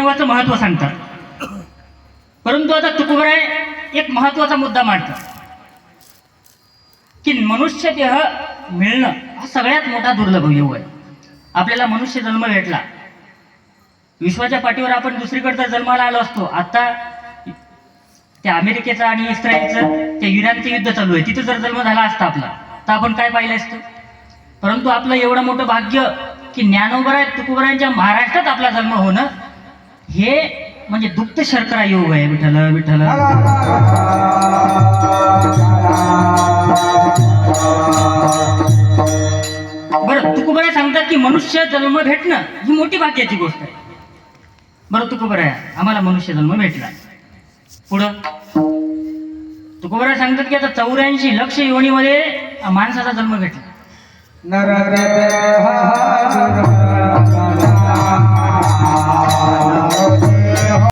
वैष्णवाचं महत्त्व सांगतात. परंतु आता तुकोबराय एक महत्त्वाचा मुद्दा मांडतात की मनुष्य देह मिळणं हा सगळ्यात मोठा दुर्लभ योग आहे. आपल्याला मनुष्य जन्म भेटला, विश्वाच्या पाठीवर आपण दुसरीकडचा जन्माला आलो असतो. आता त्या अमेरिकेचं आणि इस्रायलचं त्या इराणचं युद्ध चालू आहे, तिथं जर जन्म झाला असता आपला तर आपण काय पाहिलं असतं. परंतु आपलं एवढं मोठं भाग्य की ज्ञानोबराय तुकोबरायांच्या महाराष्ट्रात आपला जन्म होणं हे म्हणजे दुप्त शर्करा योग आहे. विठ्ठल विठ्ठल. बरं, तुकोबराय सांगतात की मनुष्य जन्म भेटणं ही मोठी भाग्याची गोष्ट आहे. बरं तुकोबराय, आम्हाला मनुष्य जन्म भेटला. पुढं तुकोबराय सांगतात की आता 84 लक्ष योनीमध्ये माणसाचा जन्म भेटला.